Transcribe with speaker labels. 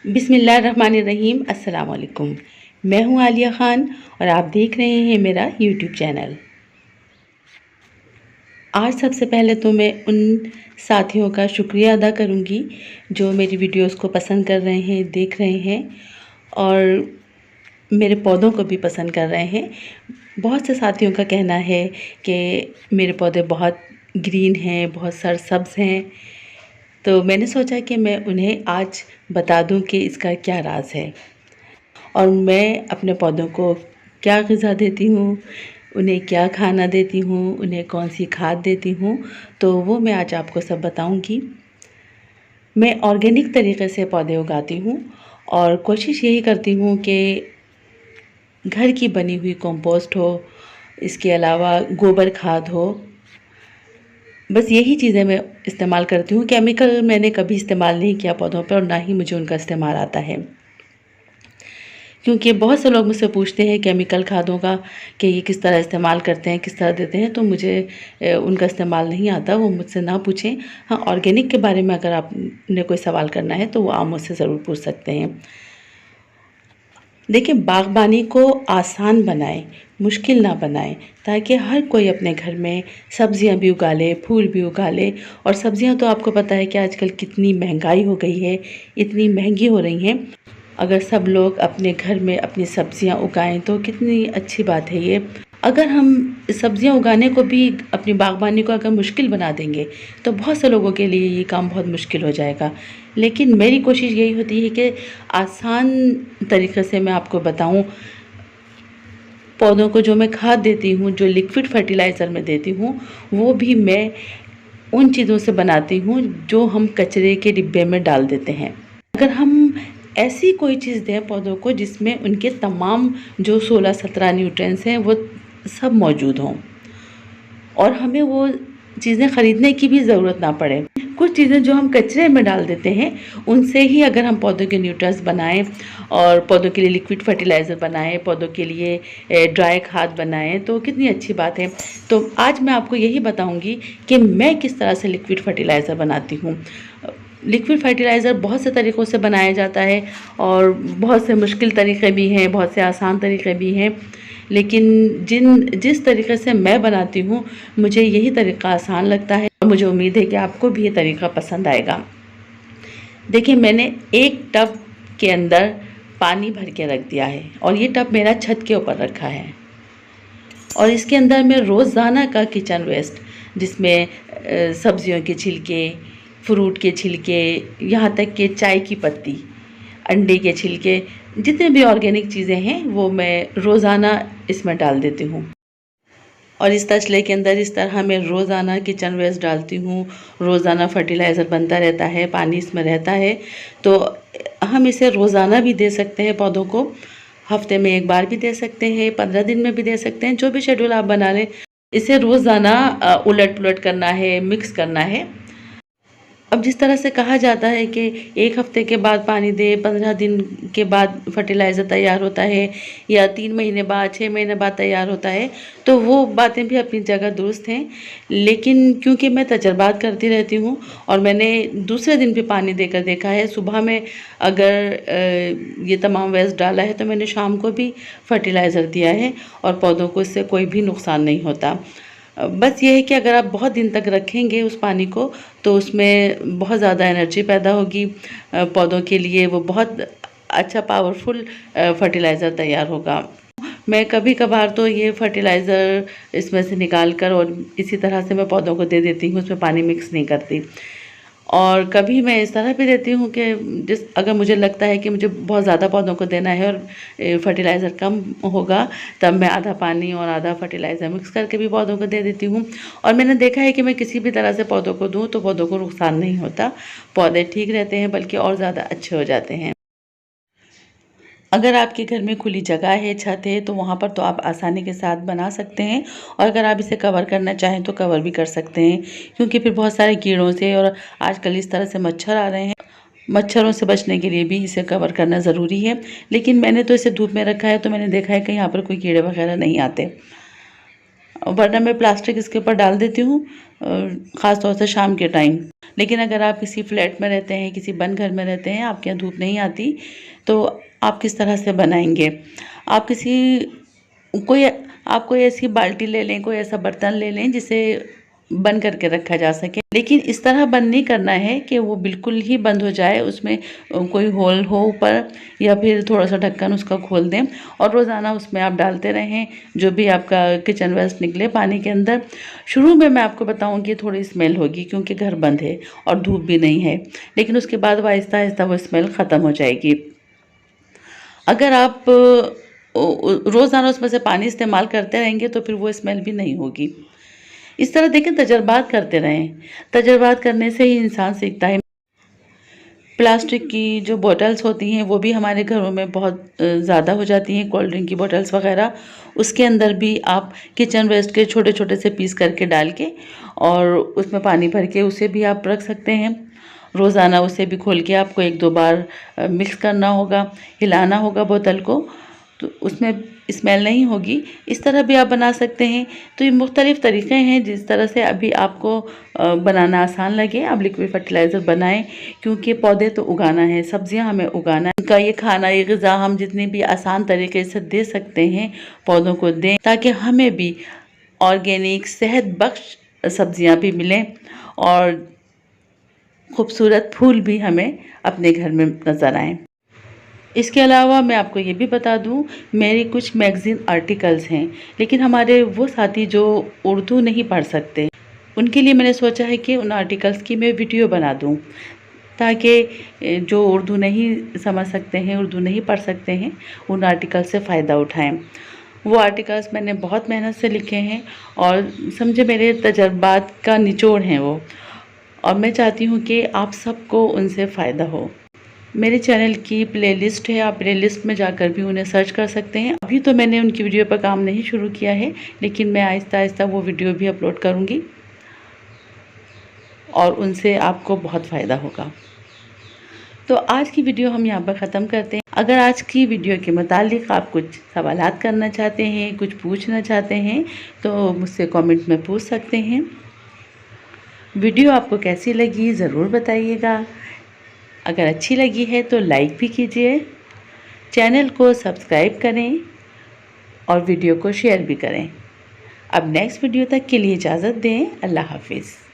Speaker 1: बिस्मिल्लाहिर्रहमानिर्रहीम। अस्सलाम वालेकुम। मैं हूँ आलिया ख़ान और आप देख रहे हैं मेरा यूट्यूब चैनल। आज सबसे पहले तो मैं उन साथियों का शुक्रिया अदा करूँगी जो मेरी वीडियोस को पसंद कर रहे हैं, देख रहे हैं और मेरे पौधों को भी पसंद कर रहे हैं। बहुत से साथियों का कहना है कि मेरे पौधे बहुत ग्रीन हैं, बहुत सरसब्ज़ हैं। तो मैंने सोचा कि मैं उन्हें आज बता दूं कि इसका क्या राज है और मैं अपने पौधों को क्या ग़िज़ा देती हूँ, उन्हें क्या खाना देती हूँ, उन्हें कौन सी खाद देती हूँ, तो वो मैं आज आपको सब बताऊंगी। मैं ऑर्गेनिक तरीक़े से पौधे उगाती हूँ और कोशिश यही करती हूँ कि घर की बनी हुई कंपोस्ट हो, इसके अलावा गोबर खाद हो। बस यही चीज़ें मैं इस्तेमाल करती हूँ। केमिकल मैंने कभी इस्तेमाल नहीं किया पौधों पर और ना ही मुझे उनका इस्तेमाल आता है, क्योंकि बहुत से लोग मुझसे पूछते हैं केमिकल खादों का कि ये किस तरह इस्तेमाल करते हैं, किस तरह देते हैं, तो मुझे उनका इस्तेमाल नहीं आता। वो मुझसे ना पूछें। हाँ, ऑर्गेनिक के बारे में अगर आपने कोई सवाल करना है तो वो आप मुझसे ज़रूर पूछ सकते हैं। देखिए, बागबानी को आसान बनाएं, मुश्किल ना बनाएं, ताकि हर कोई अपने घर में सब्जियां भी उगा ले, फूल भी उगा ले। और सब्जियां तो आपको पता है कि आजकल कितनी महंगाई हो गई है, इतनी महंगी हो रही हैं। अगर सब लोग अपने घर में अपनी सब्जियां उगाएं तो कितनी अच्छी बात है ये। अगर हम सब्जियां उगाने को भी, अपनी बागबानी को अगर मुश्किल बना देंगे तो बहुत से लोगों के लिए ये काम बहुत मुश्किल हो जाएगा। लेकिन मेरी कोशिश यही होती है कि आसान तरीक़े से मैं आपको बताऊं। पौधों को जो मैं खाद देती हूँ, जो लिक्विड फर्टिलाइज़र मैं देती हूँ, वो भी मैं उन चीज़ों से बनाती हूँ जो हम कचरे के डिब्बे में डाल देते हैं। अगर हम ऐसी कोई चीज़ दें पौधों को जिसमें उनके तमाम जो 16-17 न्यूट्रिएंट्स हैं वो सब मौजूद हों और हमें वो चीज़ें ख़रीदने की भी ज़रूरत ना पड़े। कुछ चीज़ें जो हम कचरे में डाल देते हैं उनसे ही अगर हम पौधों के न्यूट्रिएंट्स बनाएं और पौधों के लिए लिक्विड फर्टिलाइज़र बनाएं, पौधों के लिए ड्राई खाद बनाएं तो कितनी अच्छी बात है। तो आज मैं आपको यही बताऊंगी कि मैं किस तरह से लिक्विड फर्टिलाइज़र बनाती हूँ। लिक्विड फर्टिलाइज़र बहुत से तरीक़ों से बनाया जाता है और बहुत से मुश्किल तरीक़े भी हैं, बहुत से आसान तरीक़े भी हैं। लेकिन जिस तरीक़े से मैं बनाती हूँ मुझे यही तरीक़ा आसान लगता है और मुझे उम्मीद है कि आपको भी ये तरीक़ा पसंद आएगा। देखिए, मैंने एक टब के अंदर पानी भर के रख दिया है और ये टब मेरा छत के ऊपर रखा है और इसके अंदर मैं रोज़ाना का किचन वेस्ट, जिसमें सब्जियों के छिलके, फ्रूट के छिलके, यहाँ तक कि चाय की पत्ती, अंडे के छिलके, जितने भी ऑर्गेनिक चीज़ें हैं वो मैं रोज़ाना इसमें डाल देती हूँ। और इस तसले के अंदर इस तरह मैं रोज़ाना किचन वेस्ट डालती हूँ। रोज़ाना फर्टिलाइज़र बनता रहता है, पानी इसमें रहता है। तो हम इसे रोज़ाना भी दे सकते हैं पौधों को, हफ्ते में एक बार भी दे सकते हैं, 15 दिन में भी दे सकते हैं, जो भी शेड्यूल आप बना लें। इसे रोज़ाना उलट पुलट करना है, मिक्स करना है। अब जिस तरह से कहा जाता है कि 1 हफ्ते के बाद पानी दें, 15 दिन के बाद फर्टिलाइज़र तैयार होता है या 3 महीने बाद, 6 महीने बाद तैयार होता है, तो वो बातें भी अपनी जगह दुरुस्त हैं। लेकिन क्योंकि मैं तजर्बात करती रहती हूँ और मैंने दूसरे दिन भी पानी देकर देखा है, सुबह में अगर ये तमाम वेस्ट डाला है तो मैंने शाम को भी फर्टिलाइज़र दिया है और पौधों को इससे कोई भी नुकसान नहीं होता। बस ये है कि अगर आप बहुत दिन तक रखेंगे उस पानी को तो उसमें बहुत ज़्यादा एनर्जी पैदा होगी, पौधों के लिए वो बहुत अच्छा पावरफुल फर्टिलाइज़र तैयार होगा। मैं कभी कभार तो ये फर्टिलाइज़र इसमें से निकाल कर और इसी तरह से मैं पौधों को दे देती हूँ, उसमें पानी मिक्स नहीं करती। और कभी मैं इस तरह भी देती हूँ कि अगर मुझे लगता है कि मुझे बहुत ज़्यादा पौधों को देना है और फर्टिलाइज़र कम होगा, तब मैं आधा पानी और आधा फर्टिलाइज़र मिक्स करके भी पौधों को दे देती हूँ। और मैंने देखा है कि मैं किसी भी तरह से पौधों को दूँ तो पौधों को नुकसान नहीं होता, पौधे ठीक रहते हैं बल्कि और ज़्यादा अच्छे हो जाते हैं। अगर आपके घर में खुली जगह है, छत है, तो वहाँ पर तो आप आसानी के साथ बना सकते हैं और अगर आप इसे कवर करना चाहें तो कवर भी कर सकते हैं, क्योंकि फिर बहुत सारे कीड़ों से और आजकल इस तरह से मच्छर आ रहे हैं, मच्छरों से बचने के लिए भी इसे कवर करना ज़रूरी है। लेकिन मैंने तो इसे धूप में रखा है तो मैंने देखा है कि यहाँ पर कोई कीड़े वगैरह नहीं आते। वरना मैं प्लास्टिक इसके ऊपर डाल देती हूँ, ख़ास तौर से शाम के टाइम। लेकिन अगर आप किसी फ्लैट में रहते हैं, किसी बंद घर में रहते हैं, आपके यहाँ धूप नहीं आती, तो आप किस तरह से बनाएंगे? आप कोई ऐसी बाल्टी ले लें, कोई ऐसा बर्तन ले लें जिसे बंद करके रखा जा सके। लेकिन इस तरह बंद नहीं करना है कि वो बिल्कुल ही बंद हो जाए, उसमें कोई होल हो ऊपर, या फिर थोड़ा सा ढक्कन उसका खोल दें और रोज़ाना उसमें आप डालते रहें जो भी आपका किचन वेस्ट निकले पानी के अंदर। शुरू में मैं आपको बताऊंगी थोड़ी स्मेल होगी क्योंकि घर बंद है और धूप भी नहीं है, लेकिन उसके बाद वो आहिस्ता आहिस्ता वो स्मेल ख़त्म हो जाएगी। अगर आप रोज़ाना उसमें से पानी इस्तेमाल करते रहेंगे तो फिर वो स्मेल भी नहीं होगी। इस तरह देखें, तजर्बात करते रहें। तजर्बात करने से ही इंसान सीखता है। प्लास्टिक की जो बॉटल्स होती हैं वो भी हमारे घरों में बहुत ज़्यादा हो जाती हैं, कोल्ड ड्रिंक की बॉटल्स वगैरह। उसके अंदर भी आप किचन वेस्ट के छोटे छोटे से पीस करके डाल के और उसमें पानी भर के उसे भी आप रख सकते हैं। रोज़ाना उसे भी खोल के आपको 1-2 बार मिक्स करना होगा, हिलाना होगा बोतल को, तो उसमें स्मेल नहीं होगी। इस तरह भी आप बना सकते हैं। तो ये मुख्तलिफ़ तरीक़े हैं जिस तरह से अभी आपको बनाना आसान लगे आप लिक्विड फर्टिलाइज़र बनाएं, क्योंकि पौधे तो उगाना है, सब्जियां हमें उगाना है। उनका ये खाना, ये ग़िज़ा हम जितनी भी आसान तरीके से दे सकते हैं पौधों को दें, ताकि हमें भी ऑर्गेनिक सेहत बख्श सब्जियां भी मिलें और खूबसूरत फूल भी हमें अपने घर में नज़र आएँ। इसके अलावा मैं आपको ये भी बता दूं, मेरी कुछ मैगज़ीन आर्टिकल्स हैं, लेकिन हमारे वो साथी जो उर्दू नहीं पढ़ सकते, उनके लिए मैंने सोचा है कि उन आर्टिकल्स की मैं वीडियो बना दूं, ताकि जो उर्दू नहीं समझ सकते हैं, उर्दू नहीं पढ़ सकते हैं, उन आर्टिकल से फ़ायदा उठाएं। वो आर्टिकल्स मैंने बहुत मेहनत से लिखे हैं और समझे मेरे तजर्बात का निचोड़ हैं वो, और मैं चाहती हूँ कि आप सबको उनसे फ़ायदा हो। मेरे चैनल की प्लेलिस्ट है, आप प्लेलिस्ट में जाकर भी उन्हें सर्च कर सकते हैं। अभी तो मैंने उनकी वीडियो पर काम नहीं शुरू किया है, लेकिन मैं आहिस्ता आहिस्ता वो वीडियो भी अपलोड करूँगी और उनसे आपको बहुत फ़ायदा होगा। तो आज की वीडियो हम यहाँ पर ख़त्म करते हैं। अगर आज की वीडियो के मुतालिक आप कुछ सवालात करना चाहते हैं, कुछ पूछना चाहते हैं, तो मुझसे कमेंट में पूछ सकते हैं। वीडियो आपको कैसी लगी ज़रूर बताइएगा। अगर अच्छी लगी है तो लाइक भी कीजिए, चैनल को सब्सक्राइब करें और वीडियो को शेयर भी करें। अब नेक्स्ट वीडियो तक के लिए इजाज़त दें। अल्लाह हाफिज़।